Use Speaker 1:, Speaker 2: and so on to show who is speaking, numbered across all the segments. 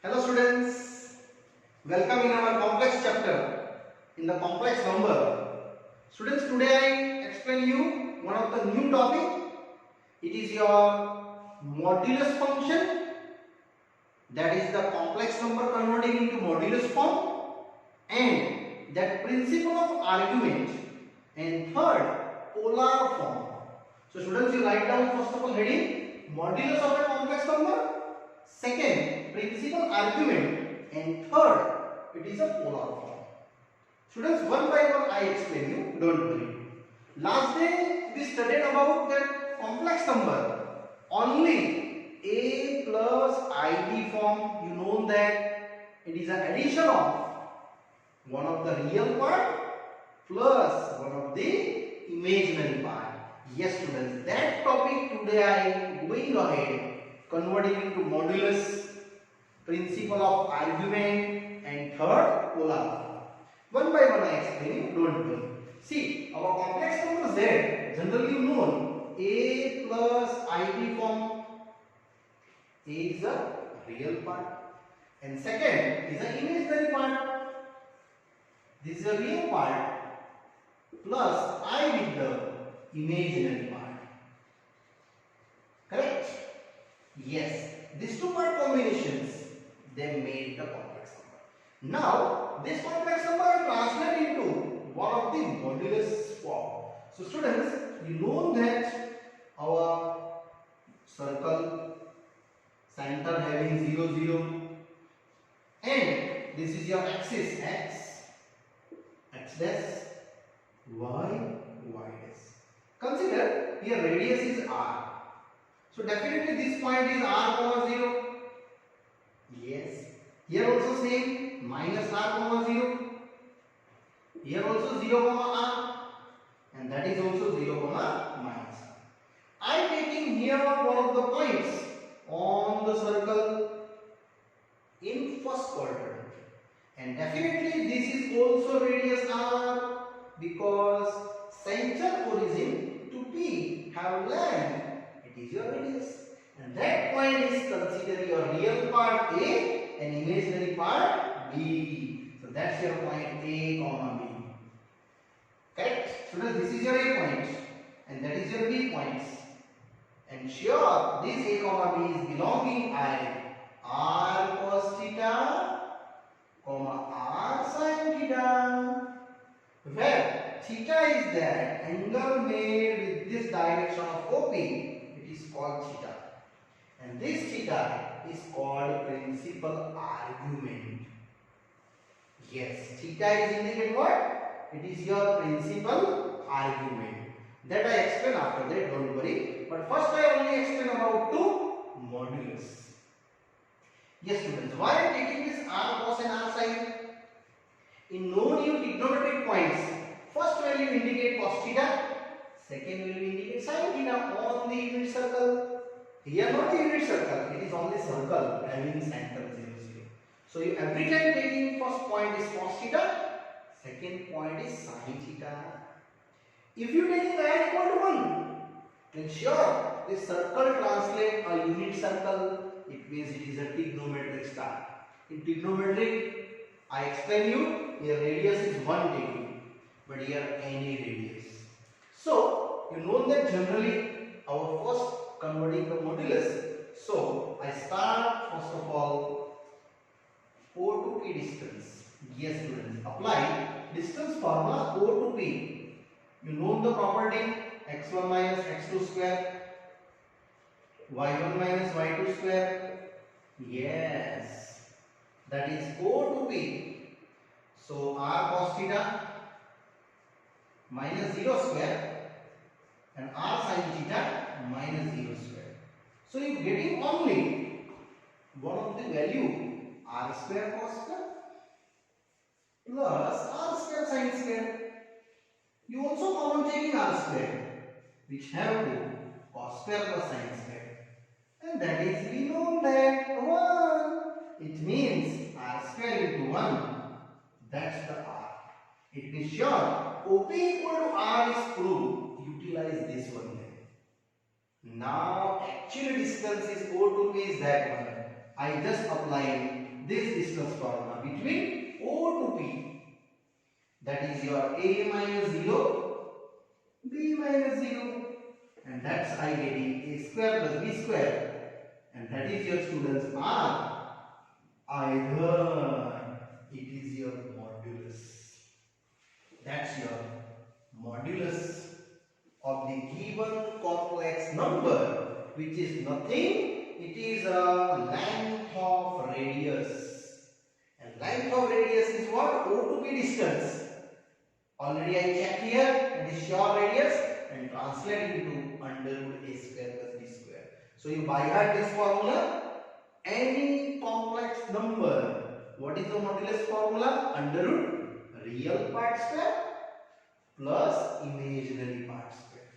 Speaker 1: Hello students, welcome in our complex chapter in the complex number. Students, today I explain you one of the new topic. It is your modulus function, that is the complex number converting into modulus form, and that principle of argument, and third polar form. So students, you write down first of all heading modulus of a complex number, second principal argument, and third it is a polar form. Students, one by one I explain you, don't worry. Last day we studied about that complex number only a plus id form. You know that it is an addition of one of the real part plus one of the imaginary part. Yes students, that topic today I am going ahead converting into modulus, principle of argument, and third polar form. One by one I explain you, don't worry. See, our complex number z generally known a plus id form. A is a real part and second is an imaginary part. This is a real part plus I with the imaginary part. Correct? Yes, these two part combinations, they made the complex number. Now, this complex number I translate into one of the modulus form. So students, you know that our circle center having 0, 0, and this is your axis x, x dash, y, y dash. Consider here radius is r. So definitely this point is r comma 0. Yes. Here also same, minus r comma 0. Here also 0 comma r. And that is also 0 comma minus r. I am taking here one of the points on the circle in first quadrant. And definitely this is also radius r because center origin to P have length. It is your radius, and that point is consider your real part A and imaginary part B. So that's your point A comma B. Correct? Students, this is your A point and that is your B points. And sure, this A comma B is belonging I r cos theta comma r sin theta, where theta is that angle made with this direction of OP. Is called theta, and this theta is called principal argument. Yes, theta is indicated what? It is your principal argument. That I explain after that, don't worry. But first I only explain about two modulus. Yes students, why I am taking this r cos and r sin? In known you trigonometric points, first value indicate cos theta, second will indicate sin theta on the unit circle. Here not the unit circle, it is only circle having center 0, 0. So you every time taking first point is cos theta, second point is sin theta. If you taking n equal to 1, then sure this circle translate a unit circle. It means it is a trigonometric star. In trigonometric, I explain you here radius is 1 taking, but here any radius. So, you know that generally our first converting the modulus. So, I start first of all O to P distance. Yes students, apply distance formula O to P. You know the property x1 minus x2 square, y1 minus y2 square. Yes, that is O to P. So, r cos theta minus 0 square and r sin theta minus 0 square. So you getting only one of the value r square cos square plus r square sin square. You also common taking r square, which have to cos square plus sin square, and that is we know that 1. It means r square into 1. That's the r. It is sure OP equal to R is proved. Utilize this one then. Now actual distance is O to P is that one. I just apply this distance formula between O to P. That is your A minus 0, B minus 0. And that's I getting A square plus B square. And that is your students R. Either it is your modulus. That's your modulus of the given complex number, which is nothing. It is a length of radius. And length of radius is what? O to B distance. Already I checked here, that is short radius, and translate into under root A square plus B square. So you by heart this formula. Any complex number, what is the modulus formula? Under root real part square plus imaginary part square.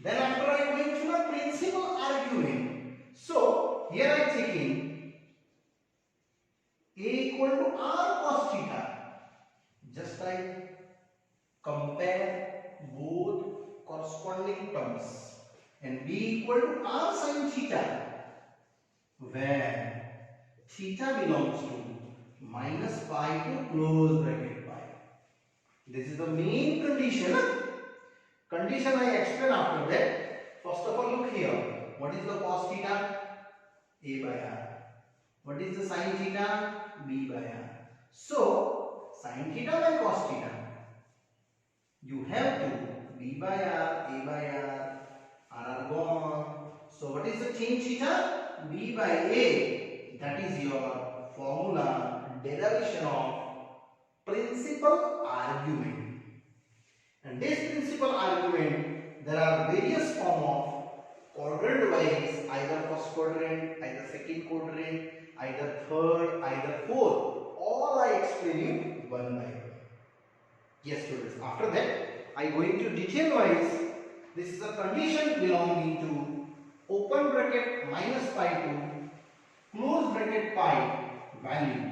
Speaker 1: Then after I am going to the principal argument. So here I am taking A equal to R cos theta. Just like compare both corresponding terms, and B equal to R sin theta, where theta belongs to minus pi to close bracket pi. This is the main condition. Condition I explain after that. First of all, look here. What is the cos theta? A by R. What is the sin theta? B by R. So, sin theta by cos theta, you have to B by R, A by R are gone. So, what is the change theta? B by A. That is your formula, derivation of principal argument. And this principal argument, there are various forms of quadrant wise, either first quadrant, either second quadrant, either third, either fourth. All I explain you one by one. Yes, students. After that, I go into detail wise. This is a condition belonging to open bracket minus pi to close bracket pi value.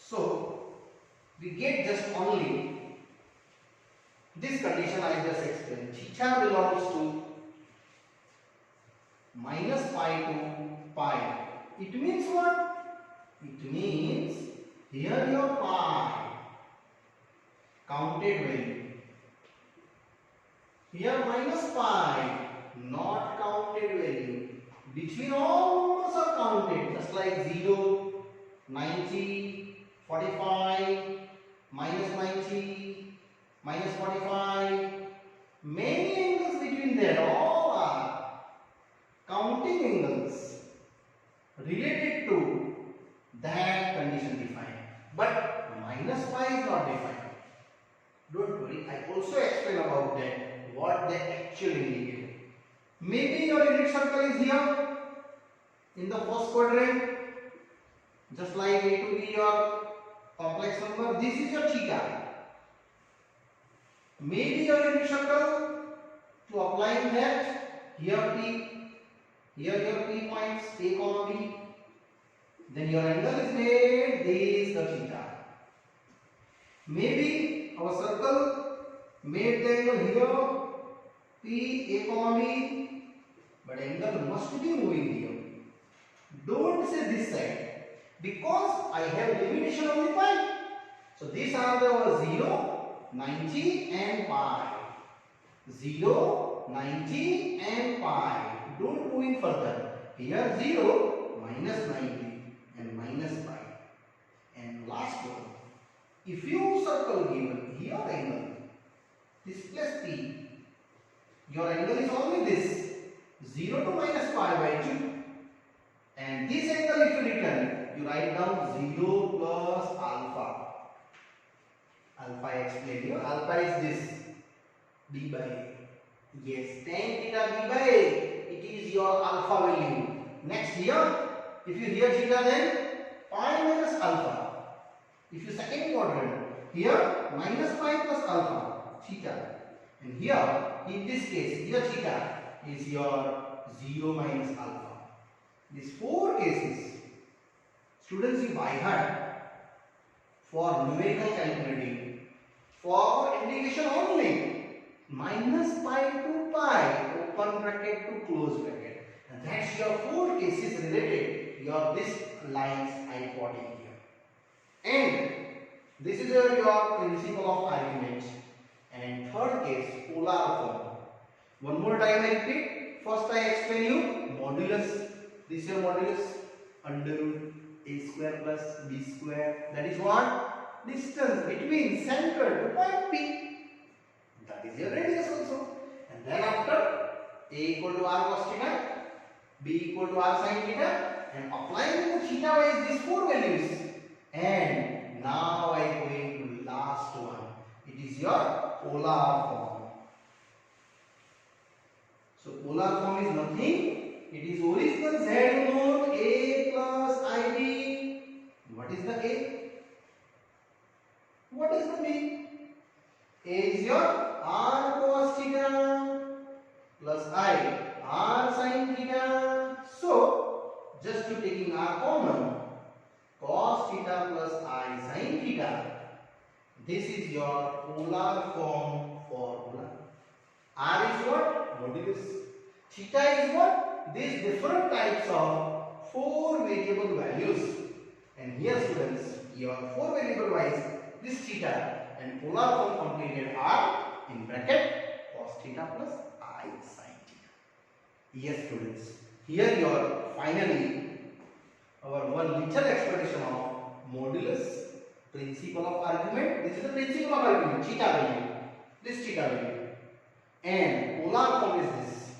Speaker 1: So we get just only this condition I just explained. Theta belongs to minus pi to pi. It means what? It means here your pi counted value. Here minus pi not counted value. Between all numbers are counted, just like 0, 90, 45, minus 90, minus 45. Many angles between that, all are counting angles related to that condition defined. But minus pi is not defined. Don't worry, I also explain about that, what they actually indicate. Maybe your unit circle is here in the first quadrant, just like A to be your complex number. This is your theta. Maybe your unit circle, to apply that, here P, here your P points A comma B. Then your angle is made, this is the theta. Maybe our circle made the angle here P A comma B, but angle must be moving here. Don't say this side, because I have limitation on the pi. So these are the 0, 90 and pi. 0, 90 and pi. Don't move in further. Here 0, minus 90 and minus pi. And last one. If you circle given here angle, this plus P, your angle is only this, 0 to minus pi by 2. And this angle if you return, you write down 0 plus alpha. Alpha I explain you. Alpha is this, B by A. Yes, tan theta B by A. It is your alpha value. Next here, if you hear theta, then pi minus alpha. If you second quadrant, here minus pi plus alpha, theta. And here, in this case, here theta is your 0 minus alpha. These four cases, students, you by heart for numerical calculating, for indication only, minus pi to pi, open bracket to close bracket. And that's your four cases related. your this lines I plotting here. And this is your principle of argument. And third case, polar form. One more time I repeat. First I explain you modulus. This is your modulus under root a square plus b square. That is what? Distance between center to point P. That is your radius also. And then after a equal to r cos theta, b equal to r sin theta, and applying the theta wise these four values. And now I go into last one. It is your polar form. So polar form is nothing. It is original z known a plus ib. What is the a? What is the b? A is your r cos theta plus I r sin theta. So just to taking r common, cos theta plus I sin theta. This is your polar form formula. R is what? Modulus. Theta is what? These different types of four variable values. And here students, your four variable wise this theta and polar form completed are in bracket cos theta plus I sin theta. Yes students, here your finally our one little explanation of modulus, principle of argument. This is the principle of argument, theta value, this theta value, and polar form is this.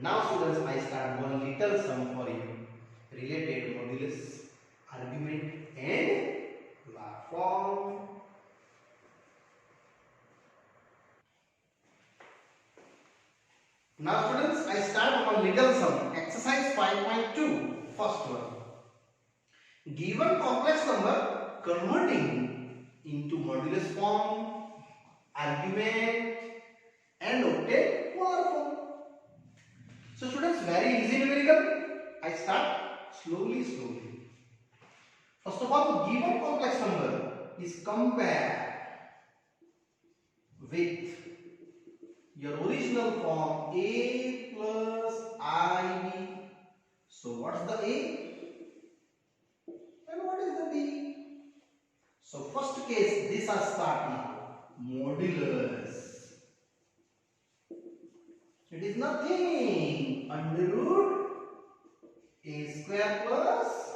Speaker 1: Now students, I start one little sum for you related modulus, argument and polar form. Now students, I start one little sum, exercise 5.2, first one. Given complex number converting into modulus form, argument and obtain polar form. So students, very easy numerical. I start slowly. First of all, given complex number is compared with your original form a plus ib. So what's the a and what is the b? So first case, this I start now. Modulus. It is nothing under root a square plus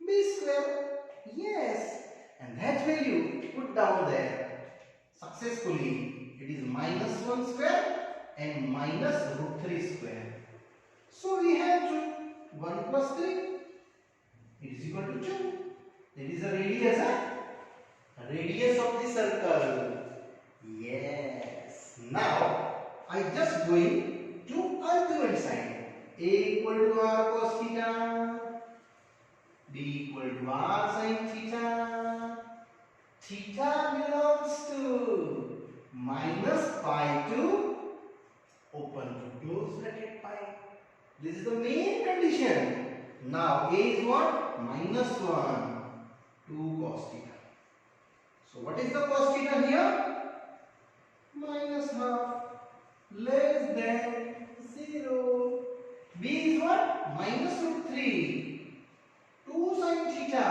Speaker 1: b square. Yes, and that value put down there successfully. It is minus 1 square and minus root 3 square. So we have to 1 plus 3. It is equal to 2. That is the radius, radius of the circle. Yes. Now I just going to argument side. A equal to r cos theta, b equal to r sin theta. Theta belongs to minus pi to open to close bracket pi. This is the main condition. Now a is what? Minus 1, 2 cos theta. So what is the cos theta here? Minus half, less than 0. B is what? Minus root 3, 2 sin theta.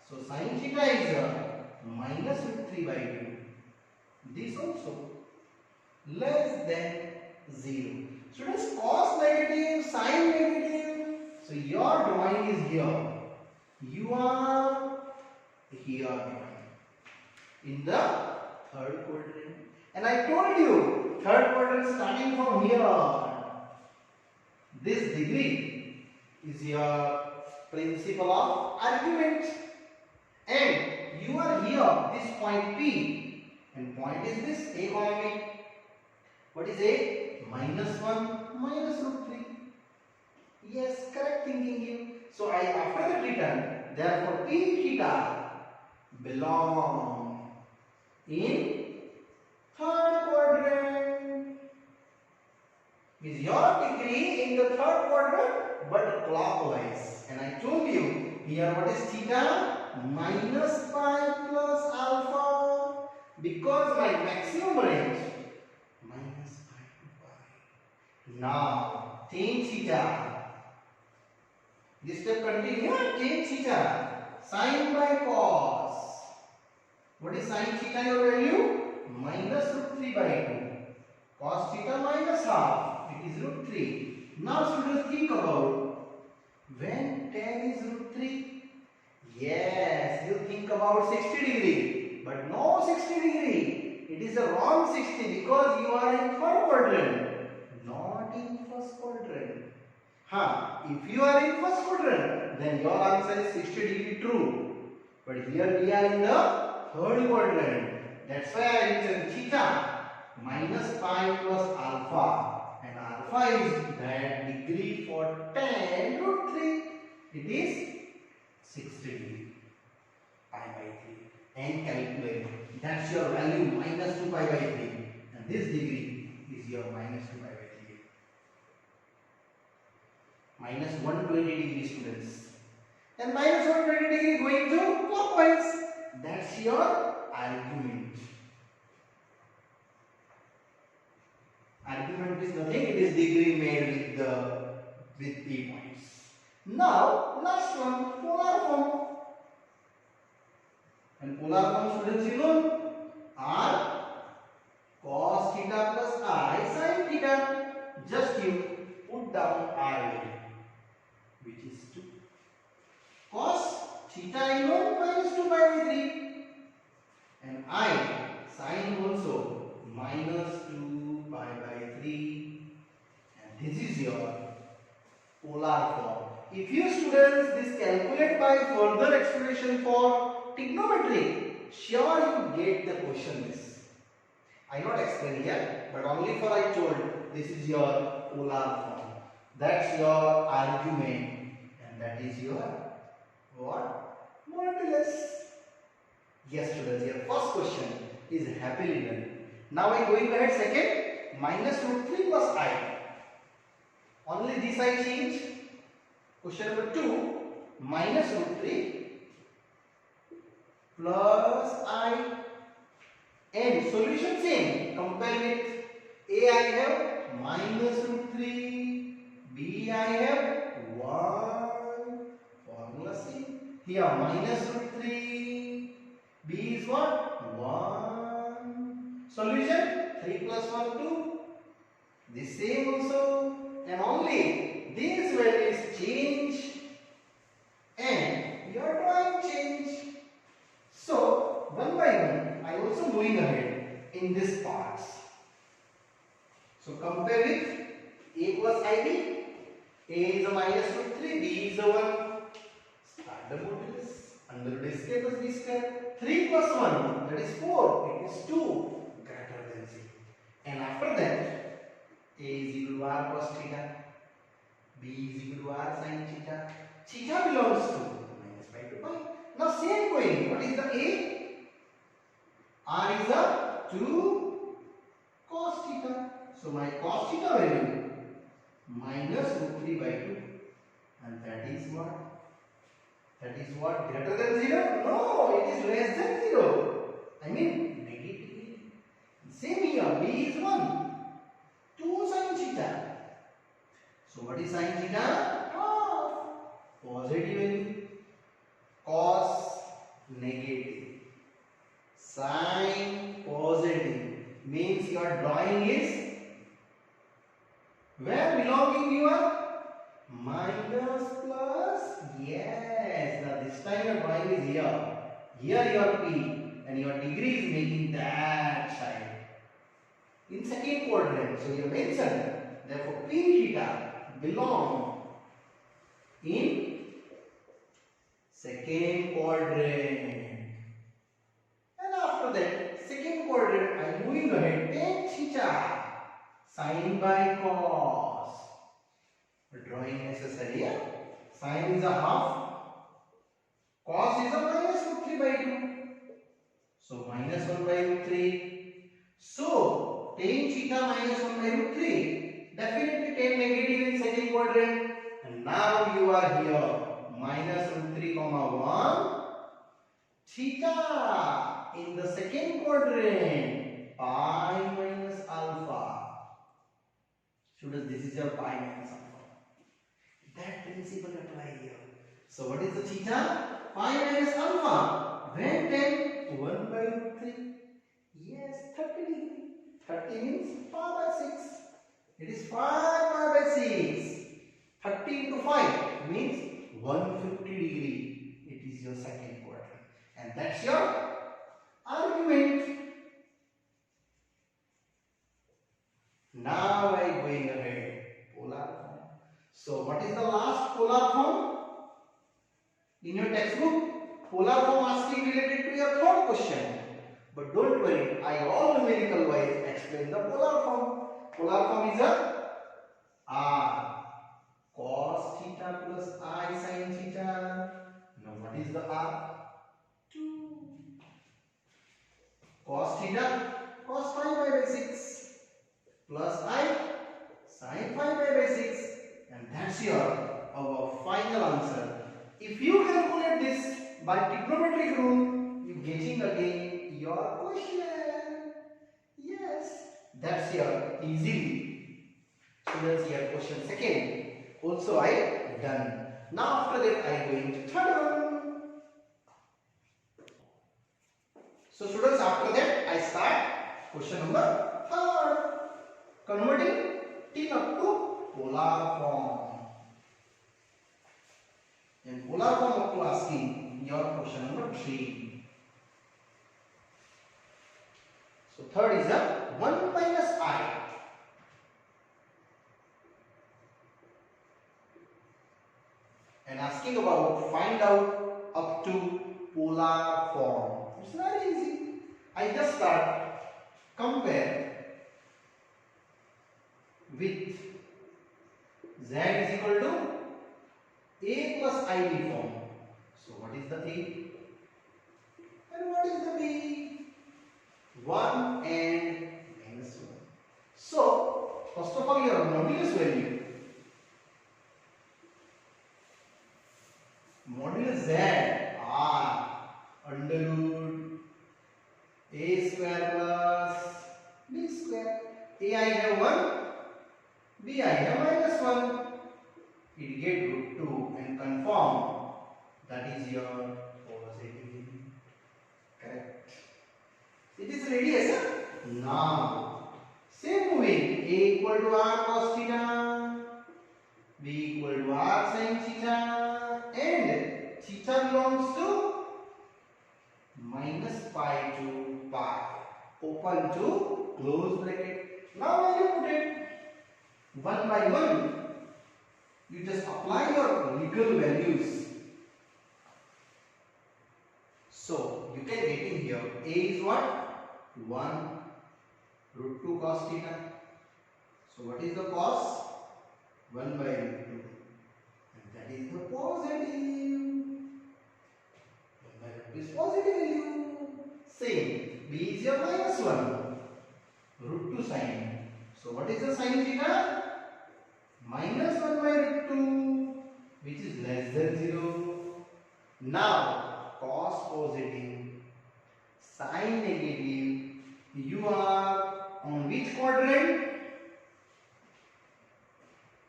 Speaker 1: So sin theta is minus root 3 by 2. This also less than 0. Students, cos negative, sin negative. So your domain is here. You are here in the third quadrant. And I told you, third quadrant starting from here. This degree is your principle of argument. And you are here, this point P. And point is this, a comma b. What is a? Minus 1 minus root 3. Yes, correct thinking you. So I after that written, therefore P theta belong in third quadrant. Is your degree in the third quadrant but clockwise. And I told you here what is theta? Minus pi plus alpha. Because my maximum range minus pi to pi. Now tan theta This step continue. Change theta. Sine by cos. What is sine theta? Your value minus root 3 by 2. Cos theta minus half. It is root 3. Now students think about when tan is root 3. Yes, you think about 60 degree. But no 60 degree. It is a wrong 60 because you are in third quadrant, not in first quadrant. If you are in first quadrant, then your answer is 60 degree true. But here we are in the third quadrant. That's why I written theta minus pi plus alpha. And alpha is that degree for tan root 3. It is 60 degree. Pi by 3. And calculate. That's your value minus 2 pi by 3. And this degree is your minus 2 pi by 3. Minus 120 degree, students. And minus 120 degree going to clockwise. That's your argument. Argument is nothing, it is degree made with p points. Now, last one, polar form. And polar form, students, you know, r cos theta plus I sin theta. Just you put down r value, which is 2. Cos theta you know minus 2 pi by 3. And I sin also minus 2 pi by 3. And this is your polar form. If you students this calculate by further expression for trigonometry, sure you get the question this. I not explain here, but only for I told this is your polar form. That's your argument, and that is your what? Modulus. Yes, students, your first question is happily done. Now I going ahead second, minus root 3 plus I. Only this I change. Question number 2, minus root 3 plus I. And solution same. Compare with A I have minus root 3, B I have 1. Formula same. Here minus root 3, B is what? 1. Solution 3 plus 1, 2. The same also. And only these values change and your drawing change. So one by one I also moving ahead in this parts. So compare with A plus IB. A is a minus root 3, B is a 1. Start the modulus. Under root is k plus b square. 3 plus 1, that is 4. It is 2 greater than 0. And after that, A is equal to r cos theta, B is equal to r sin theta. Theta belongs to minus pi to pi. Now same going. What is the A? R is a 2 cos theta. So my cos theta value minus root 3 by 2. And that is what? That is what? Greater than 0? No, it is less than 0. I mean negative. Same here. B is 1. 2 sin theta. So what is sin theta? Half. Positive value. Cos negative. Sin positive. Means your drawing is where belonging your minus plus. Yes. Now this time your drawing is here. Here your P and your degree is making that side. In second quadrant. So you mentioned therefore P theta belong in second quadrant. And after that second quadrant I am moving ahead. Tan theta sin by cos. Drawing necessary here. Sin is a half. Cos is a minus root 3 by 2. So minus 1 by root 3. So tan theta minus 1 by root 3. Definitely tan negative in second quadrant. And now you are here. Minus root 3 comma 1. Theta in the second quadrant. Pi minus alpha. Students, this is your pi minus alpha. That principle applies. apply here. So what is the theta? Pi minus alpha. When then 1 by root 3. Yes, 30 degree. 30 means pi by 6. It is 5 pi by 6. 30 into 5 means 150 degree. It is your second quadrant. And that's your argument. Now I am going ahead. Polar form. So what is the last polar form? In your textbook, polar form asking related to your third question. But don't worry, I all numerical wise explain the polar form. Polar form is a R cos theta plus I sin theta. Now what is the R? 2 cos theta cos 5 pi by 6 plus I sin 5 pi by 6, and that's your our final answer. If you calculate this by trigonometric rule, you getting again your question. Yes, that's your easily. Students, your question second. Also I done. Now after that I going to third one. So students, after that I start question number third. Converting tin up to polar form. In polar form up to asking your question number 3. So third is a 1 minus I. And asking about find out up to polar form. It's very easy. I just start compare with z is equal to a plus ib form. So what is the a and what is the b? 1 and minus 1. So first of all, your modulus value. Modulus z r under root a square plus b square. A I have 1, b I have minus 1. It get root 2 and confirm that is your positive. Correct. It is ready, yes sir? Now same moving. A equal to r cos theta, b equal to r sin theta, and theta belongs to minus pi to pi, open to close bracket. Now when you put it one by one, you just apply your legal values. So you can get in here. A is what? 1 root 2 cos theta. So what is the cos? 1 by root 2. And that is the positive. 1 by root 2 is positive value. Same. B is your minus 1 root 2 sine. So what is the sine theta? Minus 1 by root 2, which is less than 0. Now cos positive, sine negative. You are on which quadrant?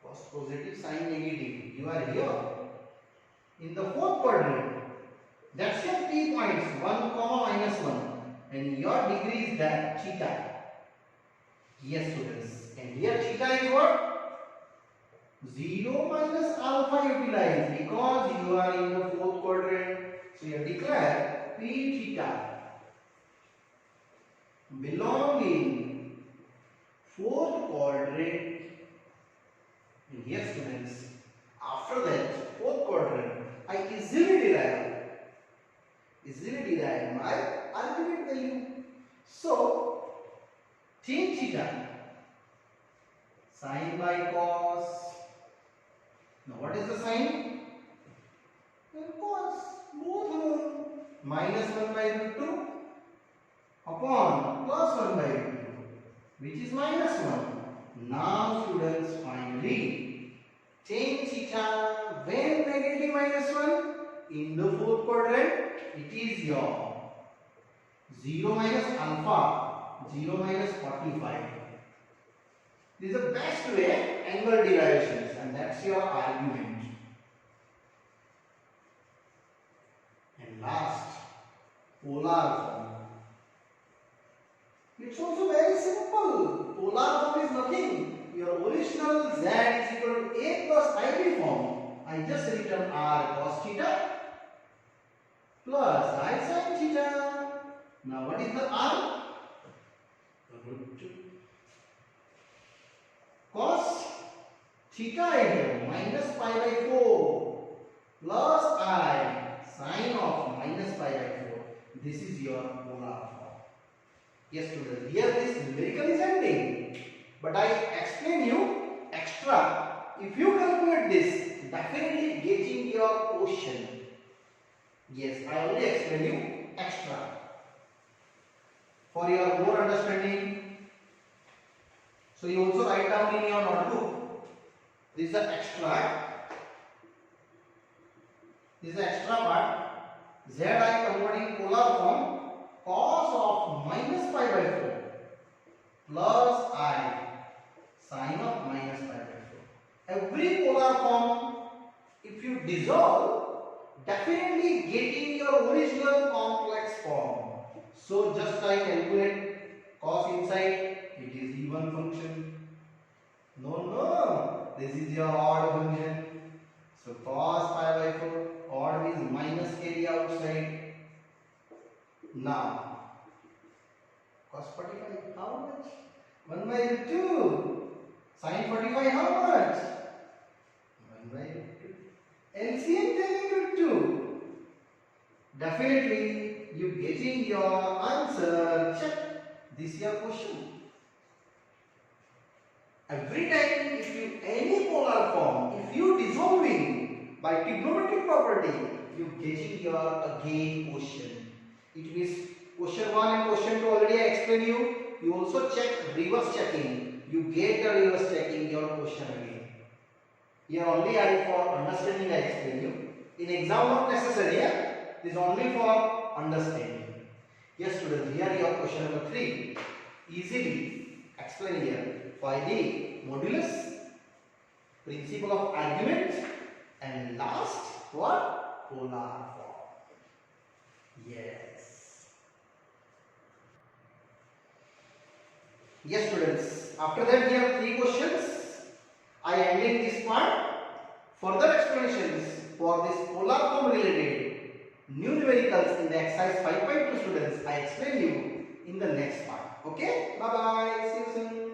Speaker 1: Cos positive, sine negative. You are here in the fourth quadrant. That's your P points, 1 comma minus 1, and your degree is that theta. Yes students, and here theta is what? 0 minus alpha utilized because you are in the fourth quadrant. So you declare P theta belonging fourth quadrant. And here students, after that fourth quadrant, I easily derive my argument value. So tan theta sine by cos. Now what is the sign? Cos, both known. Minus 1 by root 2 upon plus 1 by root 2, which is minus 1. Now students, finally tan theta when negative minus 1 in the fourth quadrant, it is your 0 minus alpha, 0 minus 45. This is the best way angle derivations, and that's your argument. polar form. It's also very simple. Polar form is nothing. Your original z is equal to a plus ib form. I just written r cos theta plus I sin theta. Now what is the r? Root 2. Cos theta I have minus pi by 4 plus I sin of minus pi by 4. This is your polar form. Yes students, here this numerical is ending. But I explain you extra. If you calculate this, definitely getting your quotient. Yes, I only explain you extra. For your more understanding. So you also write down in your notebook. This is the extra. This is the extra part. Z I converting polar form cos of minus pi by 4 plus I sin of minus pi by 4. Every polar form, if you dissolve, definitely getting your original complex form. So just I calculate cos inside, it is even function. No, this is your odd function. So cos pi by 4, odd means minus carry outside. Now, cos 45, how much? 1 by root 2. Sin 45, how much? 1 by root 2. LCM taking root 2. Definitely, you getting your answer. Check. This is your question. Every time, if you any polar form, if you dissolving by trigonometric property, you getting your again quotient. It means question 1 and question 2 already I explained you. You also check reverse checking. You get the reverse checking your question again. Here only I for understanding I explain you. In exam not necessary. Yeah? This is only for understanding. Yes students, here your question number 3. Easily explain here. By the modulus, principle of argument, and last what? Polar form. Yes. Yes students, after that we have 3 questions. I ending this part. Further explanations for this polar form related new numericals in the exercise 5.2 students I explain you in the next part. Okay, bye bye, see you soon.